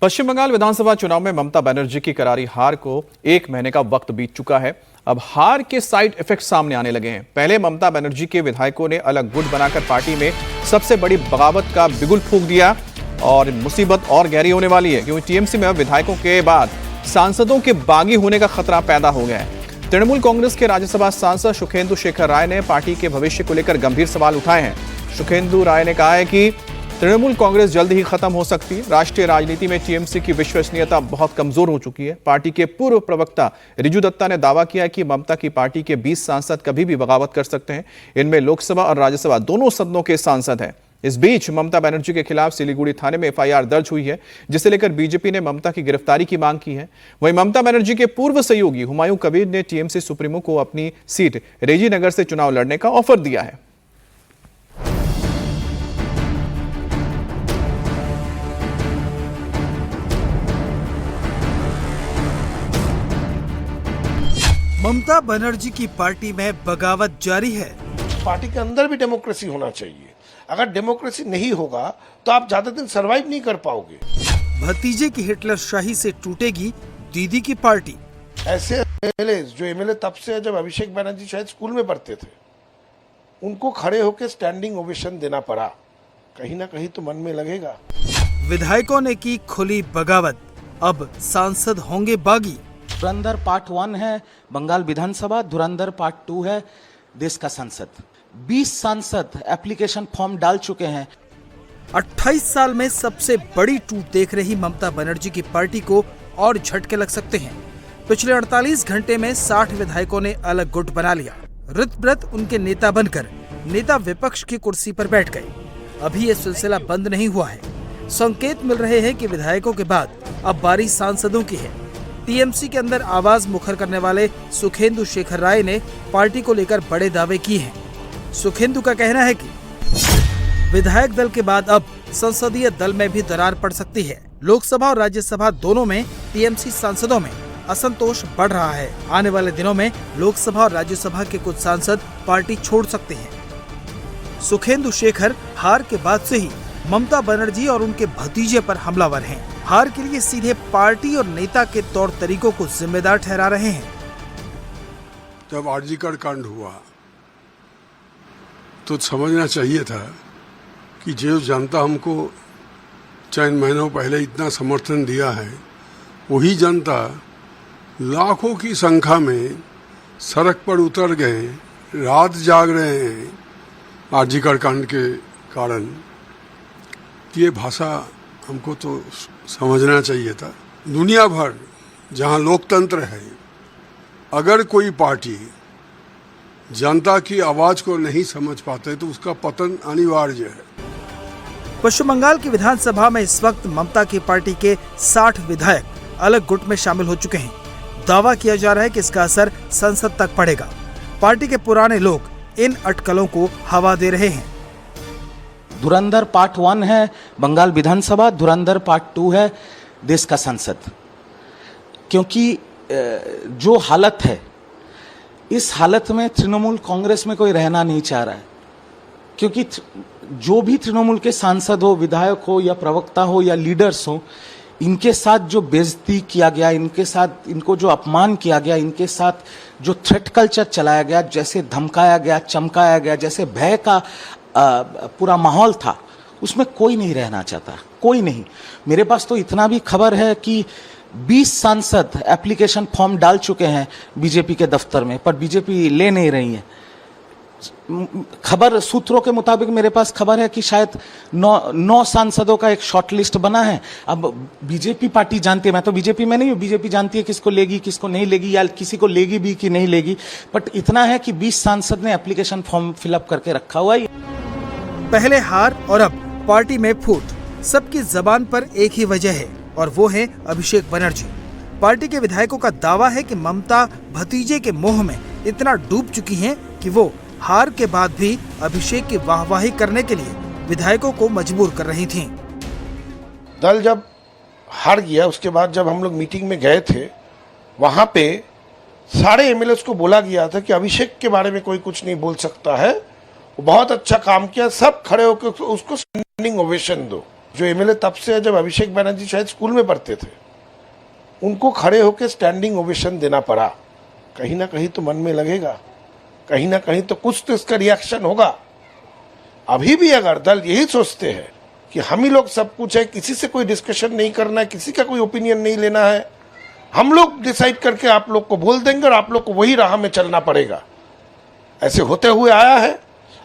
पश्चिम बंगाल विधानसभा चुनाव में ममता बनर्जी की करारी हार को 1 महीने का वक्त बीत चुका है। अब हार के साइड इफेक्ट सामने आने लगे हैं। पहले ममता बनर्जी के विधायकों ने अलग गुट बनाकर पार्टी में सबसे बड़ी बगावत का बिगुल फूंक दिया और मुसीबत और गहरी होने वाली है, क्योंकि टीएमसी में अब विधायकों के बाद सांसदों के बागी होने का खतरा पैदा हो गया है। तृणमूल कांग्रेस के राज्यसभा सांसद सुखेंदु शेखर राय ने पार्टी के भविष्य को लेकर गंभीर सवाल उठाए हैं। सुखेंदु राय ने कहा है कि तृणमूल कांग्रेस जल्द ही खत्म हो सकती है। राष्ट्रीय राजनीति में टीएमसी की विश्वसनीयता बहुत कमजोर हो चुकी है। पार्टी के पूर्व प्रवक्ता रिजू दत्ता ने दावा किया कि ममता की पार्टी के 20 सांसद कभी भी बगावत कर सकते हैं। इनमें लोकसभा और राज्यसभा दोनों सदनों के सांसद हैं। इस बीच ममता बनर्जी के खिलाफ सिलीगुड़ी थाने में एफआईआर दर्ज हुई है, जिसे लेकर बीजेपी ने ममता की गिरफ्तारी की मांग की है। वहीं ममता बनर्जी के पूर्व सहयोगी हुमायूं कबीर ने टीएमसी सुप्रीमो को अपनी सीट रेजीनगर से चुनाव लड़ने का ऑफर दिया है। ममता बनर्जी की पार्टी में बगावत जारी है। पार्टी के अंदर भी डेमोक्रेसी होना चाहिए। अगर डेमोक्रेसी नहीं होगा तो आप ज्यादा दिन सरवाइव नहीं कर पाओगे। भतीजे की हिटलर शाही से टूटेगी दीदी की पार्टी। ऐसे एमएलए जो एमएलए तब से जब अभिषेक बनर्जी शायद स्कूल में पढ़ते थे, उनको खड़े होकर स्टैंडिंग ओवेशन देना पड़ा। कहीं ना कहीं तो मन में लगेगा। विधायकों ने की खुली बगावत, अब सांसद होंगे बागी। धुरंधर पार्ट 1 है बंगाल विधानसभा, धुरंधर पार्ट 2 है देश का संसद। 20 सांसद एप्लीकेशन फॉर्म डाल चुके हैं। 28 साल में सबसे बड़ी टूट देख रही ममता बनर्जी की पार्टी को और झटके लग सकते हैं। पिछले 48 घंटे में 60 विधायकों ने अलग गुट बना लिया। रित उनके नेता बनकर नेता विपक्ष की कुर्सी पर बैठ गए। अभी ये सिलसिला बंद नहीं हुआ है। संकेत मिल रहे हैं कि विधायकों के बाद अब बारी सांसदों की है। टीएमसी के अंदर आवाज मुखर करने वाले सुखेंदु शेखर राय ने पार्टी को लेकर बड़े दावे किए हैं। सुखेंदु का कहना है कि विधायक दल के बाद अब संसदीय दल में भी दरार पड़ सकती है। लोकसभा और राज्यसभा दोनों में टीएमसी सांसदों में असंतोष बढ़ रहा है। आने वाले दिनों में लोकसभा और राज्यसभा के कुछ सांसद पार्टी छोड़ सकते हैं। सुखेंदु शेखर हार के बाद से ही ममता बनर्जी और उनके भतीजे पर हमलावर हैं। हार के लिए सीधे पार्टी और नेता के तौर तरीकों को जिम्मेदार ठहरा रहे हैं। जब आरजी कांड हुआ तो समझना चाहिए था कि जो जनता हमको चंद महीनों पहले इतना समर्थन दिया है, वही जनता लाखों की संख्या में सड़क पर उतर गए, रात जाग रहे हैं आरजी कांड के कारण। ये भाषा हमको तो समझना चाहिए था। दुनिया भर जहां लोकतंत्र है, अगर कोई पार्टी जनता की आवाज को नहीं समझ पाते तो उसका पतन अनिवार्य है। पश्चिम बंगाल की विधानसभा में इस वक्त ममता की पार्टी के 60 विधायक अलग गुट में शामिल हो चुके हैं। दावा किया जा रहा है कि इसका असर संसद तक पड़ेगा। पार्टी के पुराने लोग इन अटकलों को हवा दे रहे हैं। धुरंधर पार्ट 1 है बंगाल विधानसभा, धुरंधर पार्ट 2 है देश का संसद। क्योंकि जो हालत है, इस हालत में तृणमूल कांग्रेस में कोई रहना नहीं चाह रहा है। क्योंकि जो भी तृणमूल के सांसद हो, विधायक हो या प्रवक्ता हो या लीडर्स हो, इनके साथ जो बेइज्जती किया गया, इनके साथ इनको जो अपमान किया गया, इनके साथ जो थ्रेट कल्चर चलाया गया, जैसे धमकाया गया, चमकाया गया, जैसे भय का पूरा माहौल था, उसमें कोई नहीं रहना चाहता, कोई नहीं। मेरे पास तो इतना भी खबर है कि 20 सांसद एप्लीकेशन फॉर्म डाल चुके हैं बीजेपी के दफ्तर में, पर बीजेपी ले नहीं रही है। खबर सूत्रों के मुताबिक मेरे पास खबर है कि शायद 9 सांसदों का एक शॉर्ट लिस्ट बना है। अब बीजेपी पार्टी जानती है, मैं तो बीजेपी में नहीं हूँ, बीजेपी जानती है किसको लेगी किसको नहीं लेगी, या किसी को लेगी भी कि नहीं लेगी। बट इतना है कि 20 सांसद ने एप्लीकेशन फॉर्म फिलअप करके रखा हुआ है। पहले हार और अब पार्टी में फूट, सबकी जबान पर एक ही वजह है और वो है अभिषेक बनर्जी। पार्टी के विधायकों का दावा है कि ममता भतीजे के मोह में इतना डूब चुकी हैं कि वो हार के बाद भी अभिषेक की वाहवाही करने के लिए विधायकों को मजबूर कर रही थीं। दल जब हार गया, उसके बाद जब हम लोग मीटिंग में गए थे, वहां पे सारे एमएलए को बोला गया था कि अभिषेक के बारे में कोई कुछ नहीं बोल सकता है, वो बहुत अच्छा काम किया, सब खड़े होकर उसको स्टैंडिंग ओवेशन दो। जो एमएलए तब से है जब अभिषेक बनर्जी शायद स्कूल में पढ़ते थे, उनको खड़े होकर स्टैंडिंग ओवेशन देना पड़ा। कहीं ना कहीं तो मन में लगेगा, कहीं ना कहीं तो कुछ तो इसका रिएक्शन होगा। अभी भी अगर दल यही सोचते हैं कि हम ही लोग सब कुछ है, किसी से कोई डिस्कशन नहीं करना है, किसी का कोई ओपिनियन नहीं लेना है, हम लोग डिसाइड करके आप लोग को बोल देंगे और आप लोग को वही राह में चलना पड़ेगा, ऐसे होते हुए आया है।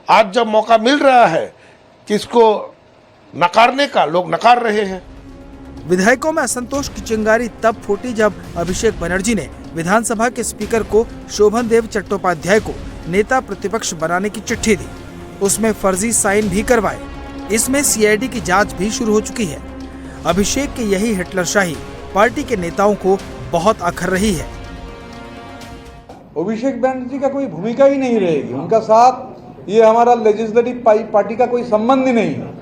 आज जब मौका मिल रहा है कि इसको नकारने का, लोग नकार रहे हैं। विधायकों में असंतोष की चिंगारी तब फूटी जब अभिषेक बनर्जी ने विधानसभा के स्पीकर को शोभन देव चट्टोपाध्याय को नेता प्रतिपक्ष बनाने की चिट्ठी दी। उसमें फर्जी साइन भी करवाए। इसमें सीआईडी की जांच भी शुरू हो चुकी है। अभिषेक की यही हिटलरशाही पार्टी के नेताओं को बहुत अखर रही है। अभिषेक बनर्जी का कोई भूमिका ही नहीं रहेगी, उनका साथ ये हमारा लेजिस्लेटिव पार्टी का कोई संबंध ही नहीं है,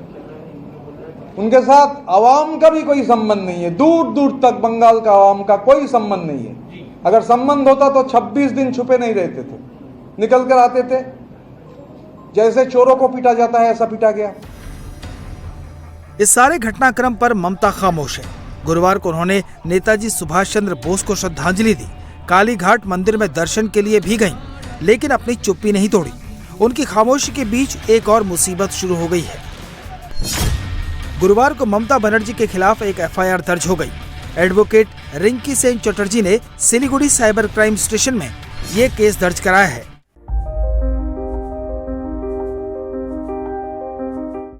उनके साथ आवाम का भी कोई संबंध नहीं है, दूर दूर तक बंगाल का आवाम का कोई संबंध नहीं है। अगर संबंध होता तो 26 दिन छुपे नहीं रहते थे, निकल कर आते थे। जैसे चोरों को पीटा जाता है ऐसा पीटा गया। इस सारे घटनाक्रम पर ममता खामोश है। गुरुवार को उन्होंने नेताजी सुभाष चंद्र बोस को श्रद्धांजलि दी। कालीघाट मंदिर में दर्शन के लिए भी गईं, लेकिन अपनी चुप्पी नहीं तोड़ी। उनकी खामोशी के बीच एक और मुसीबत शुरू हो गई है। गुरुवार को ममता बनर्जी के खिलाफ एक एफआईआर दर्ज हो गई। एडवोकेट रिंकी सेन चटर्जी ने सिलीगुड़ी साइबर क्राइम स्टेशन में ये केस दर्ज कराया है।